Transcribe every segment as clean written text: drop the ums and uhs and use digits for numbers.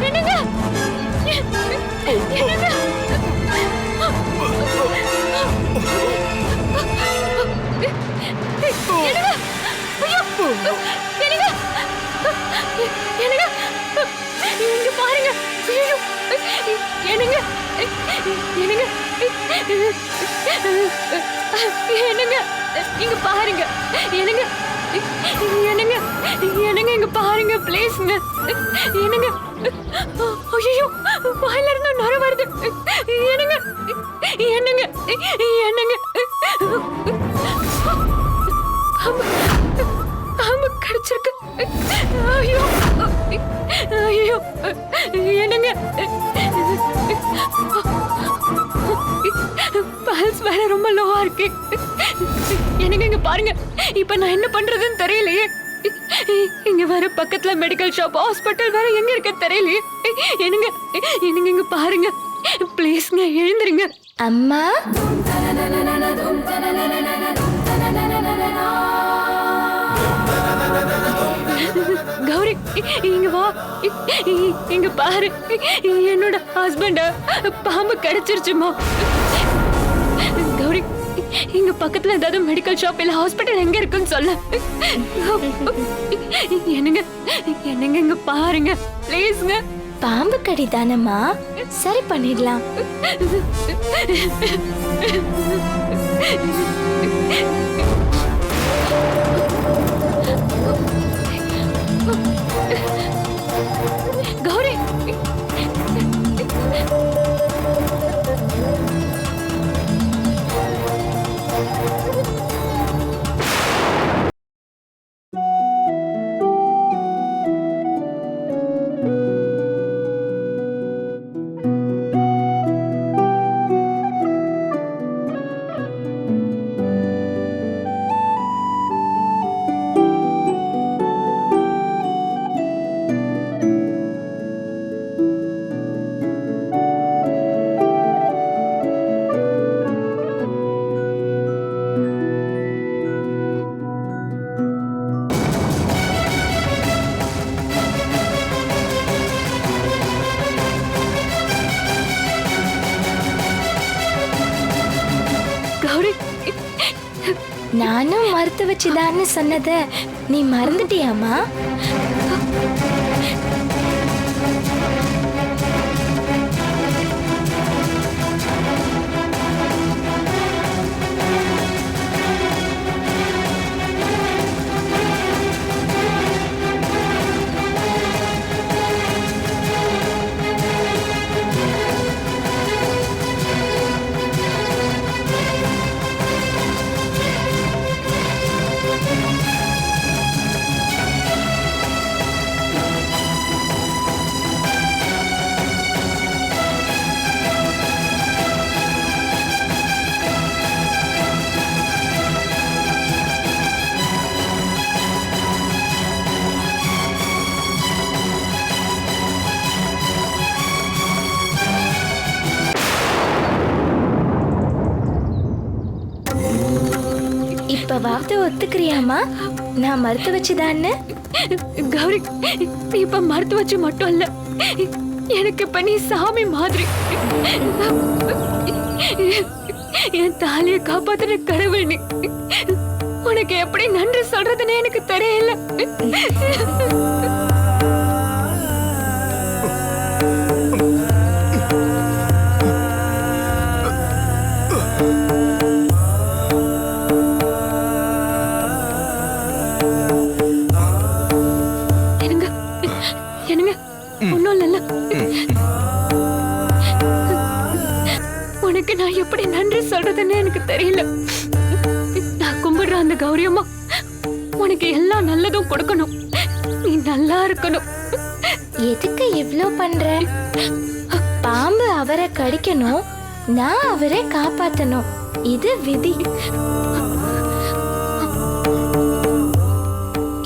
என்னங்க என்னங்க இங்க பாருங்க. என்னங்க என்னங்க என்னங்க இங்க பாருங்க. என்னங்க என்னங்க என்னங்க இங்க பாருங்க ப்ளீஸ்ங்க. என்னங்க ஐயோ வாயில இருந்து நுர வருது. என்னங்க என்னங்க என்னங்க பாம்பு கடிச்சிருக்கு. ஐயோ ஐயோ என்னங்க பல்ஸ் வேற ரொம்ப லோவா இருக்கு. எனக்கு இங்க பாருங்க. இப்ப நான் என்ன பண்றதுன்னு தெரியலையே. இங்க வேற பக்கத்துல மெடிக்கல் ஷாப் ஹாஸ்பிட்டல் வேற எங்க இருக்கு தெரியலையே. என்னங்க என்னங்க இங்க பாருங்க ப்ளீஸ்ங்க எழுந்திருங்க. அம்மா கௌரி இங்க வா. இங்க பாரு என்னோட ஹஸ்பண்ட பாம்பு கடிச்சிருச்சுமா. கௌரி இங்க பக்கத்துல ஏதாவது மெடிக்கல் ஷாப் இல்ல ஹாஸ்பிட்டல் எங்க இருக்குன்னு சொல்ல. என்னங்க என்னங்க இங்க பாருங்க ப்ளீஸ்ங்க. பாம்பு கடி தானம்மா, சரி பண்ணிடலாம். கௌரி நானும் மறுத்து வச்சுதான்னு சொன்னத நீ மறந்துட்டியாமா? இப்பவாவது ஒத்துக்கிறியாமா நான் மறுத்து வச்சுதான்னு? கௌரி இப்ப மறுத்து வச்சு மட்டும் இல்ல, எனக்கு இப்ப நீ சாமி மாதிரி. என் தாலிய காப்பாத்துற கடவுள் நீ. உனக்கு எப்படி நன்றி சொல்றதுன்னு எனக்கு தெரியல. உனக்கு நான் எப்படி நன்றி சொல்றதுன்னு எனக்கு தெரியல. நான் கும்பிடுற அந்த கௌரியம்மா உனக்கு எல்லா நல்லதும் கொடுக்கணும். நீ நல்லா இருக்கணும். எதுக்கு இவ்ளோ பண்ற? பாம்பு அவரை கடிக்கணும், நான் அவரை காப்பாத்தணும். இது விதி.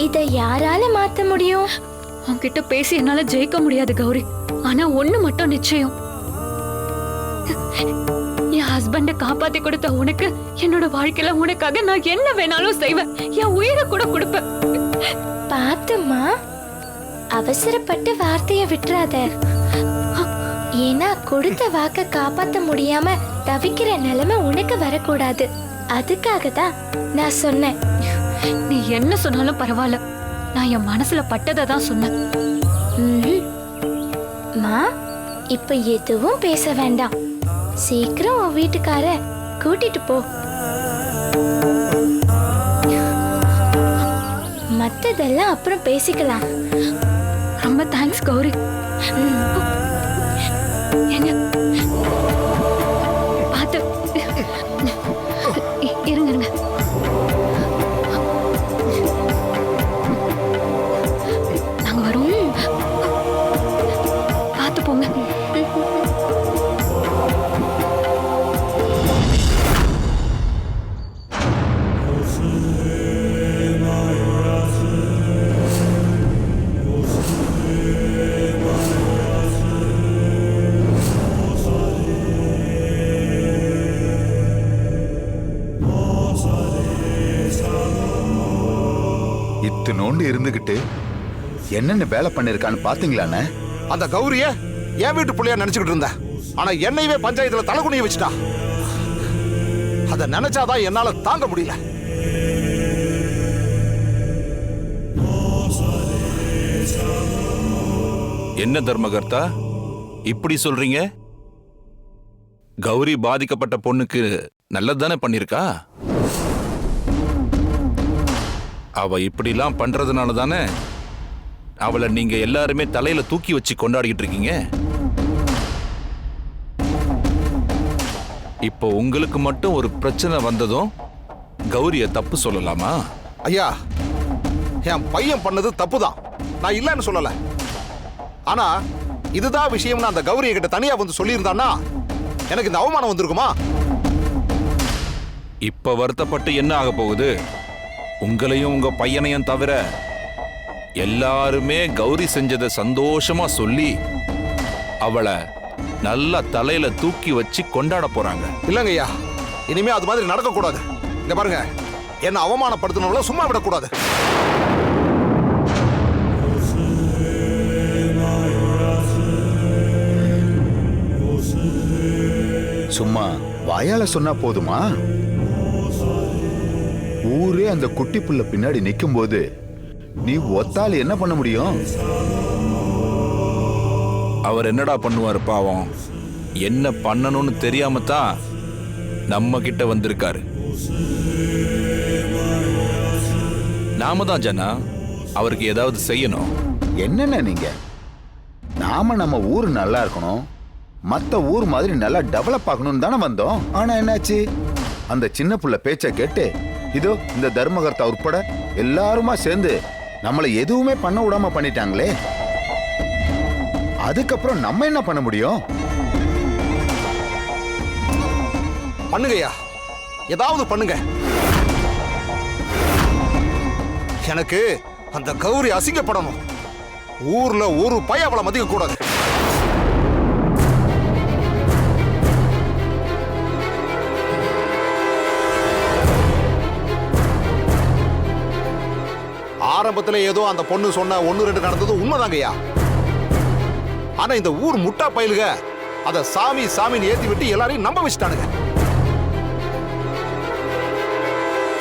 இத யாரால மாத்த முடியும்? உன்கிட்ட பேசி என்னால ஜெயிக்க முடியாது கௌரி. ஆனா ஒண்ணு மட்டும் நிச்சயம், என் ஹஸ்பண்ட காப்பாத்தி கொடுத்த உனக்கு என்னோட வாழ்க்கையில உனக்காக நான் என்ன வேணாலும் செய்வேன். என் உயிரை கூட கொடுப்பேன். பாத்துமா, அவசரப்பட்டு வார்த்தைய விட்டுறாத. ஏன்னா கொடுத்த வாக்க காப்பாத்த முடியாம தவிக்கிற நிலைமை உனக்கு வரக்கூடாது. அதுக்காக தான் நான் சொன்னேன். நீ என்ன சொன்னாலும் பரவாயில்ல, நான் என் மனசுல பட்டதை தான் சொன்னேன். மா, இப்ப எதுவும் பேச வேண்டாம். சீக்கிரம் உன் வீட்டுக்கார கூட்டிட்டு போ. மத்ததெல்லாம் அப்புறம் பேசிக்கலாம். ரொம்ப தேங்க்ஸ் கௌரி. என்ன பார்த்து இருங்க இருங்க. நாங்க வரோம், பார்த்து போங்க. இத்தினோண்டு இருந்துகிட்டு என்னென்ன வேலை பண்ணிருக்கான்னு பாத்தீங்களாண்ணே? அந்த கௌரிய என் வீட்டு பிள்ளையா நினைச்சுக்கிட்டு இருந்த, ஆனா என்னையவே பஞ்சாயத்துல தலைகுனிய வச்சுட்டா. அத நினைச்சாதான் என்னால தாங்க முடியல. என்ன தர்மகர்த்தா இப்படி சொல்றீங்க? கௌரி பாதிக்கப்பட்ட பொண்ணுக்கு நல்லதுதானே பண்ணிருக்கா? அவ இப்படிலாம் பண்றதுனால தானே அவளை நீங்க எல்லாருமே தலையில தூக்கி வச்சு கொண்டாடிக்கிட்டு இருக்கீங்க. இப்போ உங்களுக்கு மட்டும் ஒரு பிரச்சனை வந்ததும் கௌரிய தப்பு சொல்லலாமா? ஐயா, என் பையன் பண்ணது தப்புதான், நான் இல்லன்னு சொல்லல. ஆனா இதுதான் விஷயம்னு அந்த கௌரிய கிட்ட தனியா வந்து சொல்லியிருந்தான்னா எனக்கு இந்த அவமானம் வந்திருக்குமா? இப்ப வருத்தப்பட்டு என்ன ஆக போகுது? உங்களையும் உங்க பையனையும் தவிர எல்லாருமே கௌரி செஞ்சதை சந்தோஷமா சொல்லி அவளை நல்லா தலையில தூக்கி வச்சு கொண்டாட போறாங்க. இல்லங்க ஐயா, இனிமே அது மாதிரி நடக்க கூடாது. இங்க பாருங்க, என்ன அவமானப்படுத்தணும்ல சும்மா விடக்கூடாது. சும்மா வாயால சொன்னா போதுமா? ஊரே அந்த குட்டி புள்ள பின்னாடி நிக்கும் போது நீ ஒத்தால என்ன பண்ண முடியும்? அவர் என்னடா பண்ணுவாரு பாவம்? என்ன பண்ணணும்னு தெரியாம தான் நம்ம கிட்ட வந்திருக்காரு. நாம தான் ஜனா அவருக்கு ஏதாவது செய்யணும். என்னென்ன நீங்க? நாம நம்ம ஊரு நல்லா இருக்கணும், மத்த ஊர் மாதிரி நல்லா டெவலப் ஆகணும்னு தானே வந்தோம். ஆனா என்னாச்சு? அந்த சின்ன புள்ள பேச்ச கேட்டு இதோ இந்த தர்மகர்த்தா உட்பட எல்லாருமா சேர்ந்து நம்மளை எதுவுமே பண்ண விடாம பண்ணிட்டாங்களே. அதுக்கப்புறம் நம்ம என்ன பண்ண முடியும்? பண்ணுங்கய்யா, ஏதாவது பண்ணுங்க. எனக்கு அந்த கௌரி அசிங்கப்படணும். ஊர்ல ஒரு பைய அவளை மதிக்க கூடாது. ஆரம்பத்துல ஏதோ அந்த பொண்ணு சொன்ன 1-2 நடந்தது உண்மைதாங்கய்யா. ஆனா இந்த ஊர் முட்டா பயலுக அத சாமி சாமின்னு ஏத்தி விட்டு எல்லாரையும் நம்ப வச்சுட்டானுங்க.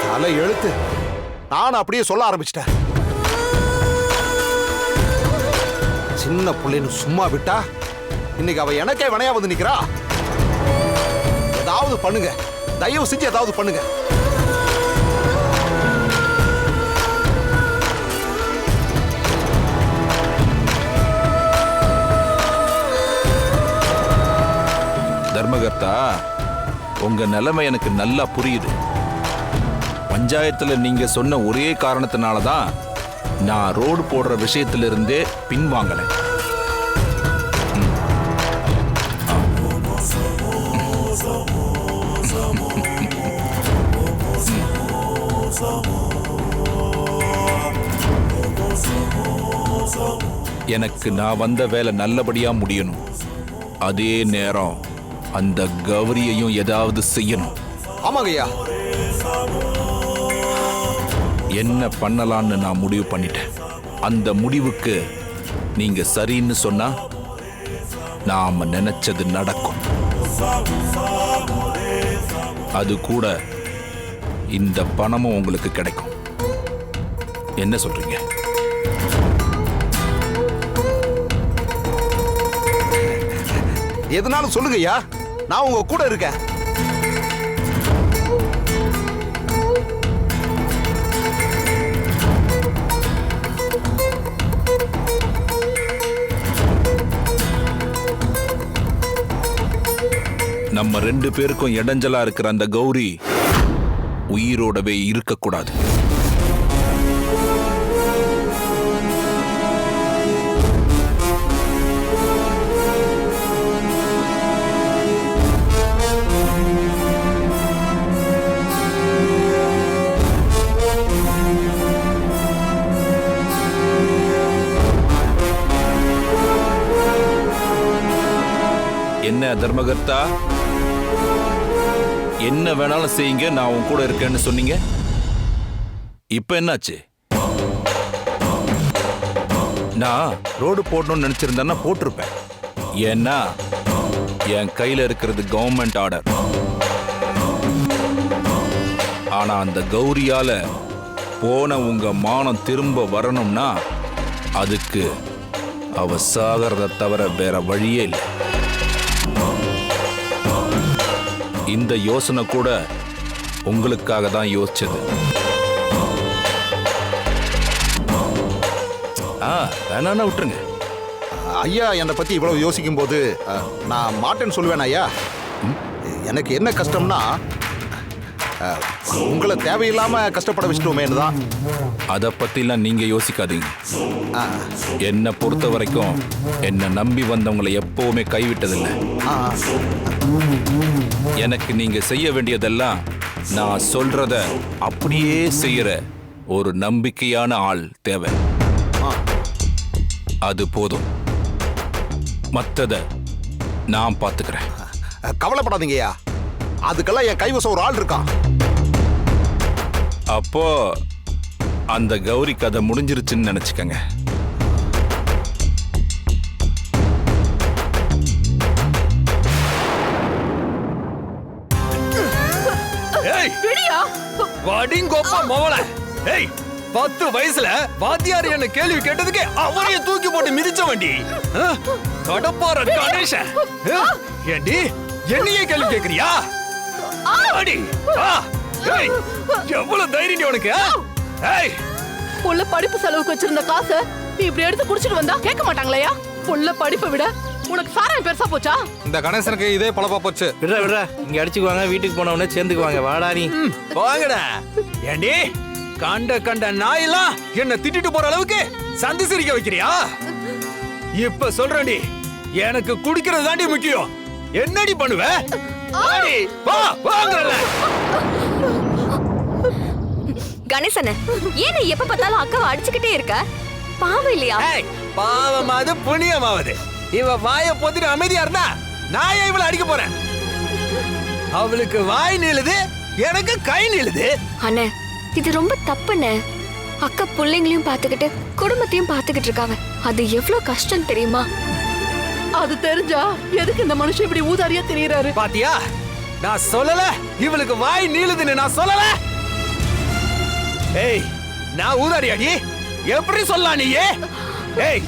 தலை எழுத்து நான் அப்படியே சொல்ல ஆரம்பிச்சிட்டேன். சின்ன பிள்ளைன்னு சும்மா விட்டா இன்னைக்கு அவ எனக்கே வினையா வந்து நிக்கிறா. ஏதாவது பண்ணுங்க, தயவு செஞ்சு ஏதாவது பண்ணுங்க. தர்மகர்த்தா, உங்க நிலைமை எனக்கு நல்லா புரியுது. பஞ்சாயத்துல நீங்க சொன்ன ஒரே காரணத்தினால தான் நான் ரோடு போடுற விஷயத்திலிருந்தே பின்வாங்கல. எனக்கு நான் வந்த வேலை நல்லபடியா முடியணும். அதே நேரம் அந்த கௌரியையும் ஏதாவது செய்யணும். ஆமாங்கய்யா. என்ன பண்ணலான்னு நான் முடிவு பண்ணிட்டேன். அந்த முடிவுக்கு நீங்க சரின்னு சொன்னா நாம நினைச்சது நடக்கும். அது கூட இந்த பணமும் உங்களுக்கு கிடைக்கும். என்ன சொல்றீங்க? எதுனாலும் சொல்லுங்கய்யா, நான் உங்க கூட இருக்கேன். நம்ம 2 பேருக்கும் இடைஞ்சலா இருக்கிற அந்த கௌரி உயிரோடவே இருக்கக்கூடாது. என்ன தர்மகர்த்தா, என்ன வேணாலும் செய்யுங்க, நான் உன் கூட இருக்கேன்னு சொன்னீங்க. இப்ப என்னாச்சு? நான் ரோடு போடணும்னு நினைச்சிருந்தேன்னா போட்டிருப்பேன். ஏன்னா என் கையில இருக்கிறது கவர்மெண்ட் ஆர்டர். ஆனா அந்த கௌரியால போன உங்க மானம் திரும்ப வரணும்னா அதுக்கு அவ சாகிறத தவிர வேற வழியே இல்லை. இந்த யோசனை கூட உங்களுக்காக தான் யோசிச்சது. வேணா விட்டுருங்க. ஐயா என்னை பத்தி இவ்வளவு யோசிக்கும் போது நான் மாட்டேன்னு சொல்லுவேன் ஐயா. எனக்கு என்ன கஷ்டம்னா உங்களை தேவையில்லாம கஷ்டப்பட வச்சுட்டோமேனு தான். அதை பத்திலாம் நீங்க யோசிக்காதீங்க. என்னை பொறுத்த வரைக்கும் என்னை நம்பி வந்தவங்களை எப்பவுமே கைவிட்டதில்லை. எனக்கு நீங்க செய்ய வேண்டியதெல்லாம் நான் சொல்றத அப்படியே செய்யற ஒரு நம்பிக்கையான ஆள் தேவை. அது போதும். மத்தத நான் பாத்துக்கிறேன். கவலைப்படாதீங்கய்யா, அதுக்கெல்லாம் என் கைவசம் ஒரு ஆள் இருக்கான். அப்போ அந்த கௌரி கதை முடிஞ்சிருச்சுன்னு நினைச்சுக்கங்க. வடிங்கோப்பா மோவல. ஏய், 10 வயசுல வாத்தியார் என்ன கேள்வி கேட்டதுக்கு அவரையும் தூக்கி போட்டு மிதிச்ச வண்டி கடப்பார கணேசன். ஏண்டி என்னையே கேள்வி கேக்குறியா? அடி வா. ஏய், எவ்வளவு தைரியம் நீ உனக்கு? ஏய், புள்ள படிப்பு செலவுக்கு வச்சிருந்த காசை நீ இப்படி எடுத்து குடிச்சிட்டு வந்தா கேட்க மாட்டாங்களையா? புள்ள படிப்பை விட உனக்கு சாராயம் பெருசா போச்சா? இந்த கணேசனுக்கு இதே பழப்பா போச்சு. விடுற இங்க அடிச்சுக்குவாங்க, வீட்டுக்கு போனவனே சேர்ந்துக்குவாங்க. வாடா நீ. வாங்கடா. ஏண்டி கண்ட நாயெல்லாம் என்ன திட்டிட்டு போற அளவுக்கு சந்தி சிரிக்க வைக்கிறியா? இப்ப சொல்றேன்டி, எனக்கு குடிக்கிறது தாண்டி முக்கியம். என்னடி பண்ணுவ? வா வாங்கறல. கணேசன், ஏன் எப்ப பார்த்தாலும் அக்காவை அடிச்சுக்கிட்டே இருக்க? பாவம் இல்லையா? ஏய், பாவமாவது புண்ணியமாவது. இவ வாயை பொத்திட்டு அமைதியா இருந்தா நான் ஏன் இவளை அடிக்க போறேன்? அவளுக்கு வாய் நீளுது, எனக்கு கை நீளுது. அண்ணே, இது ரொம்ப தப்புண்ணே. அக்கா பிள்ளைங்களையும் பாத்துக்கிட்டு குடும்பத்தையும் பாத்துக்கிட்டு இருக்காங்க. அது எவ்வளவு கஷ்டம் தெரியுமா? அது தெரிஞ்சா எதுக்கு இந்த மனுஷன் இப்படி ஊதாரியா தெரியறாரு? பாத்தியா, நான் சொல்லல இவளுக்கு வாய் நீளுதுன்னு நான் சொல்லல. ஏய், நான் ஊதாரியாடி எப்படி சொல்லலாம் நீ? ஏய்,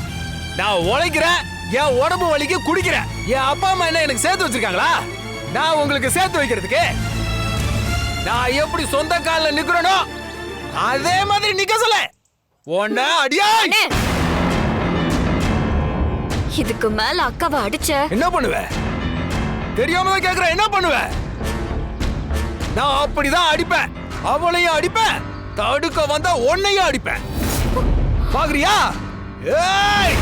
நான் உழைக்கிறேன், என் உடம்பு வலிக்கு குடிக்கிறேன். என் அப்பா அம்மா என்ன எனக்கு சேர்த்து வச்சிருக்காங்களா? நான் உங்களுக்கு சேர்த்து வைக்கிறதுக்கு நான் எப்படி சொந்த கால்ல நிக்கிறனோ அதே மாதிரி நிக்க சொல்ல. ஒண்ணு அடியா. இதுக்கு மேல அக்காவை அடிச்ச என்ன பண்ணுவ? தெரியாம தான் கேக்குற. என்ன பண்ணுவ? நான் அப்படிதான் அடிப்பேன். அவளையும் அடிப்பேன், தடுக்க வந்தா உன்னையும் அடிப்பேன். பாக்குறியா? ஏய்,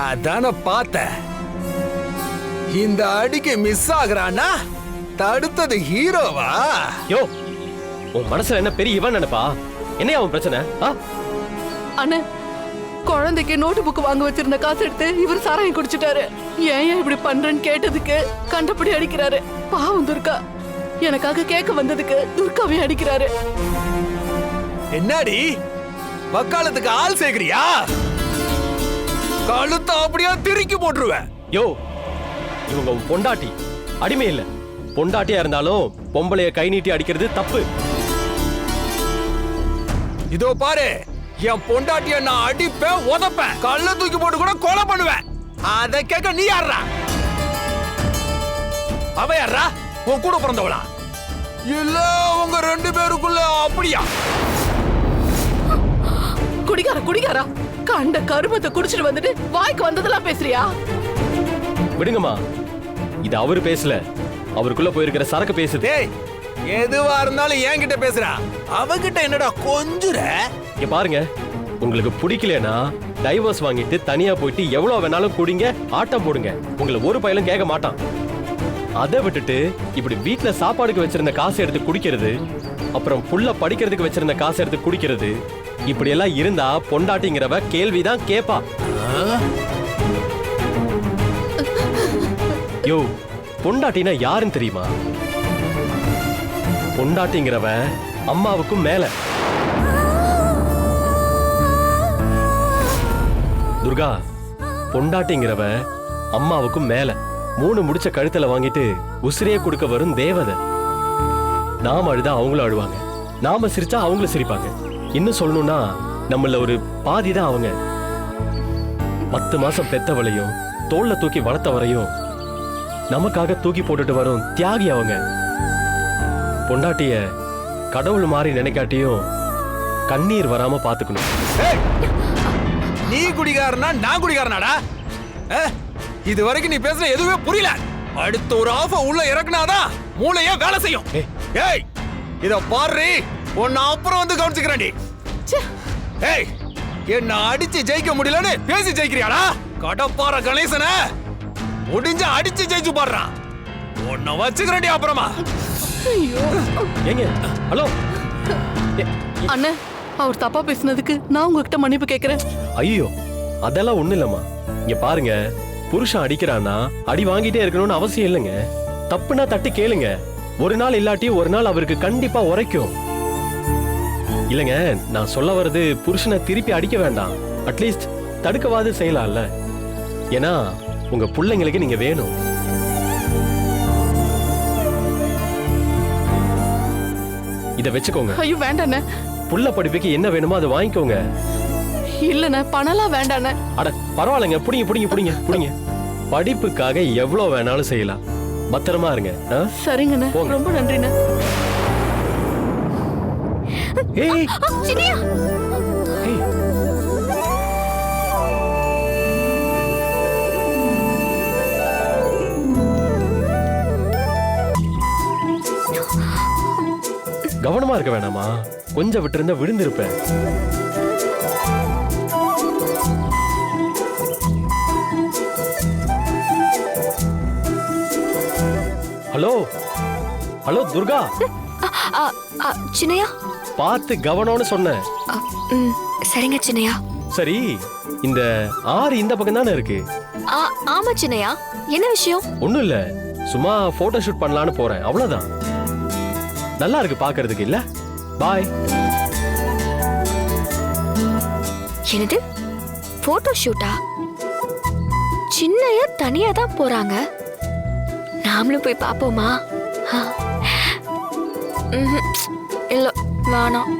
அதான பார்த்தேன். இந்த அடிக்கு மிஸ் ஆகுறானா தடுத்தது ஹீரோவா? யோ, உன் மனசுல என்ன பெரிய இவன் நினைப்பா? என்ன அவன் பிரச்சனை? அண்ணே, குழந்தைக்கு நோட்டு புக் வாங்க வச்சிருந்த காசு எடுத்து இவர் சாராயம் குடிச்சிட்டாரு. ஏன் இப்படி பண்றேன்னு கேட்டதுக்கு கண்டபடி அடிக்கிறாரு. பாவம் துர்கா. எனக்காக கேட்க வந்ததுக்கு துர்காவே அடிக்கிறாரு. என்னடி வக்காலத்துக்கு ஆள் சேர்க்கிறியா? கழுத்த அப்படியா திருக்கி போட்டுருவேன். யோ, இவங்க உன் பொண்டாட்டி, அடிமை இல்ல. பொண்டாட்டியா இருந்தாலும் பொம்பளைய கை நீட்டி அடிக்கிறது தப்பு. இதோ பாரு, என் பொண்டாட்டிய நான் அடிப்பேன், உதப்பேன், கல்ல தூக்கி போட்டு கூட கொலை பண்ணுவேன். அத கேட்க நீ யாரா? அவ யாரா? உன் கூட பிறந்தவளா? இல்ல உங்க 2 பேருக்குள்ள அப்படியா? குடிகாரா கண்ட கருமத்தை குடிச்சிட்டு வந்துட்டு வாய்க்கு வந்ததெல்லாம் பேசுறியா? விடுங்கம்மா, இது அவரு பேசல, அவருக்குள்ள போயிருக்கிற சரக்கு பேசுது. டேய், எதுவா இருந்தாலும் என்கிட்ட பேசுறா. அவகிட்ட என்னடா கொஞ்சுற? இங்க பாருங்க, உங்களுக்கு பிடிக்கலனா டைவர்ஸ் வாங்கிட்டு தனியா போயிட்டு எவ்வளவு வேணாலும் குடிங்க, ஆட்டம் போடுங்க. உங்களை ஒரு பயலும் கேட்க மாட்டான். அதை விட்டுட்டு இப்படி வீட்டுல சாப்பாடுக்கு வச்சிருந்த காசை எடுத்து குடிக்கிறது, அப்புறம் புள்ள படிக்கிறதுக்கு வச்சிருந்த காசை எடுத்து குடிக்கிறது, இப்படி எல்லாம் இருந்தா பொண்டாட்டிங்கிறவ கேள்விதான் கேப்பா. யோ, பொண்டாட்டினா யாருன்னு தெரியுமா? பொண்டாட்டிங்கிறவ அம்மாவுக்கும் மேல. துர்கா, பொண்டாட்டிங்கிறவ அம்மாவுக்கும் மேல. 3 முடிச்ச கழுத்துல வாங்கிட்டு உசிரியே கொடுக்க வரும் தேவதை. நாம அழுதா அவங்களும் அழுவாங்க, நாம சிரிச்சா அவங்களும் சிரிப்பாங்க. இன்னும் சொல்லணும்னா நம்மள ஒரு பாதி தான் அவங்க. 10 மாசம் பெத்தவளையும் தோல்ல தூக்கி வளர்த்தவரையும் நமக்காக தூக்கி போட்டுட்டு வரும் தியாகி அவங்க. பொண்டாட்டிய கடவுள் மாதிரி நினைக்காட்டியும் கண்ணீர் வராம பாத்துக்கணும். நீ குடிகாரனா நான் குடிகாரனாடா? இது வரைக்கும் நீ பேசுற எதுவுமே புரியல. அடுத்த ஒரு ஆஃப உள்ள இறக்குனாதான் மூளையே வேலை செய்யும். ஏய், இத பாரு, உன்னை அப்புறம் வந்து கவனிச்சுக்கிறேன்டி. ஏய், என்ன அடிச்சு ஜெயிக்க முடியலன்னு பேசி ஜெயிக்கிறியாடா? கடப்பார கணேசன முடிஞ்ச அடிச்சு ஜெயிச்சு பாடுறான். உன்னை வச்சுக்கிறேன்டி அப்புறமா. ஏங்க, ஹலோ அண்ணே, அவர் தப்பா பேசினதுக்கு நான் உங்ககிட்ட மன்னிப்பு கேக்குறேன். ஐயோ, அதெல்லாம் ஒண்ணு இல்லம்மா. இங்க பாருங்க, புருஷன் அடிக்கிறான்னா அடி வாங்கிட்டே இருக்கணும்னு அவசியம் இல்லைங்க. தப்புனா தட்டி கேளுங்க. ஒரு நாள் இல்லாட்டி ஒரு நாள் அவருக்கு கண்டிப்பா உரைக்கும். இல்லைங்க, நான் சொல்ல வர்றது புருஷனை திருப்பி அடிக்க வேண்டாம், அட்லீஸ்ட் தடுக்கவாது செய்யலாம்ல. ஏன்னா உங்க பிள்ளைங்களுக்கு நீங்க வேணும். இத வச்சுக்கோங்க. ஐயோ வேண்டாண்ணே. புள்ள படிப்புக்கு என்ன வேணுமோ அதை வாங்கிக்கோங்க. இல்லண்ணே, பணம்லாம் வேண்டாண்ணே. அட பரவாயில்லைங்க, புடிங்க புடிங்க புடிங்க புடிங்க. படிப்புக்காக எவ்வளவு வேணாலும் செய்யலாம். பத்திரமா இருங்க. சரிங்கண்ணே, ரொம்ப நன்றிண்ணே. ஏய், சினியா, ஏய். கவனமா இருக்க வேணாமா? கொஞ்சம் விட்டு விழுந்திருப்பேன். ஹலோ ஹலோ துர்கா, சின்னையா, பார்த்து கவனம்னு சொன்னேன். சரிங்க சின்னையா. சரி, இந்த ஆறு இந்த பக்கம் தானே இருக்கு? ஆமா சின்னையா, என்ன விஷயம்? ஒண்ணும் இல்ல, சும்மா போட்டோ ஷூட் பண்ணலான்னு போறேன், அவ்வளவுதான். நல்லா இருக்கு பாக்குறதுக்கு, இல்ல? பாய். என்னது, போட்டோ ஷூட்டா? சின்னையா தனியா தான் போறாங்க, நாமளும் போய் பாப்போமா? இல்ல, வேணாம்.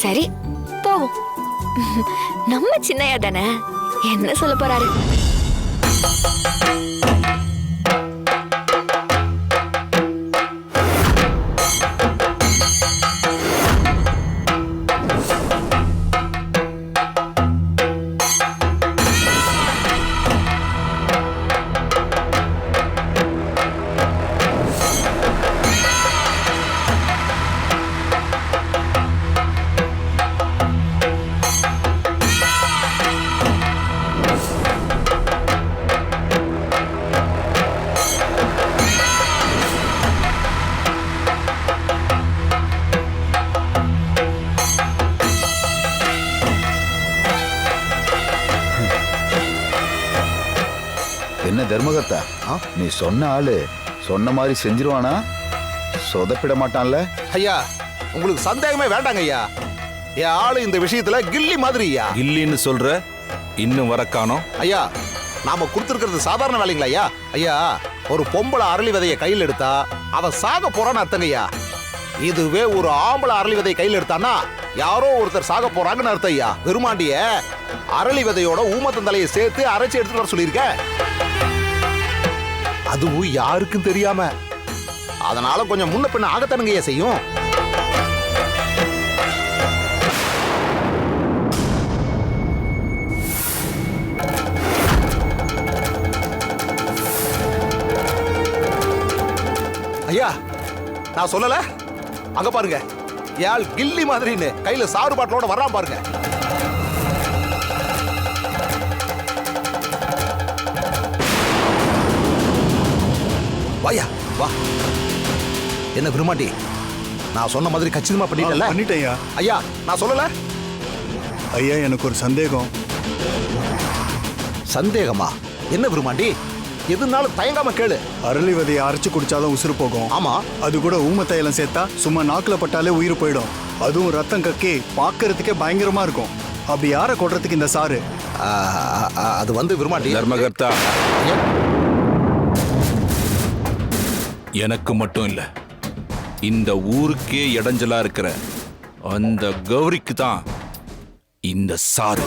சரி, போவோம். நம்ம சின்னையா தானே, என்ன சொல்ல போறாரு? என்ன தர்மகர்த்தா, நீ சொன்ன ஆளு சொன்ன மாதிரி செஞ்சிருவானா? சொதப்பிட மாட்டான்ல? ஐயா உங்களுக்கு சந்தேகமே வேண்டாங்க ஐயா. என் ஆளு இந்த விஷயத்துல கில்லி மாதிரி ஐயா. இல்லின்னு சொல்ற, இன்னும் வர காணோம். ஐயா நாம கொடுத்துருக்கிறது சாதாரண வேலைங்களா ஐயா? ஐயா ஒரு பொம்பளை அரளி விதையை கையில் எடுத்தா அவ சாக போறான்னு அர்த்தங்க ஐயா. இதுவே ஒரு ஆம்பளை அரளி விதையை கையில் எடுத்தானா யாரோ ஒருத்தர் சாக போறாங்கன்னு அர்த்தம் ஐயா. பெருமாண்டிய அரளி விதையோட ஊமத்தந்தலையை சேர்த்து அரைச்சி எடுத்துட்டு வர சொல்லியிருக்க, அதுவும் யாருக்கும் தெரியாம. அதனால கொஞ்சம் முன்ன பின்ன ஆகத்தானுங்க ஐயா செய்யும். ஐயா நான் சொல்லல, அங்க பாருங்க, யாழ் கில்லி மாதிரின்னு கையில சாறு பாட்டிலோட வர்றான் பாருங்க. வாயா வா. என்ன பெருமாட்டி, நான் சொன்ன மாதிரி கச்சிதமா பண்ணிட்டல? பண்ணிட்டேயா ஐயா நான் சொல்லல. ஐயா எனக்கு ஒரு சந்தேகம். சந்தேகமா? என்ன பெருமாண்டி, எதுனாலும் தயங்காம கேளு. அரளி விதையை அரைச்சு குடிச்சாதான் உசுறு போகும். ஆமா. அது கூட ஊமத்தையெல்லாம் சேர்த்தா சும்மா நாக்குல பட்டாலே உயிர் போயிடும். அதுவும் ரத்தம் கக்கி பார்க்கறதுக்கே பயங்கரமா இருக்கும். அப்படி யாரை கொல்றதுக்கு இந்த சாறு? அது வந்து பெருமாண்டி. தர்மகர்த்தா, எனக்கு மட்டும் இல்ல, இந்த ஊருக்கே இடைஞ்சலா இருக்கிற அந்த கௌரிக்கு தான் இந்த சாறு.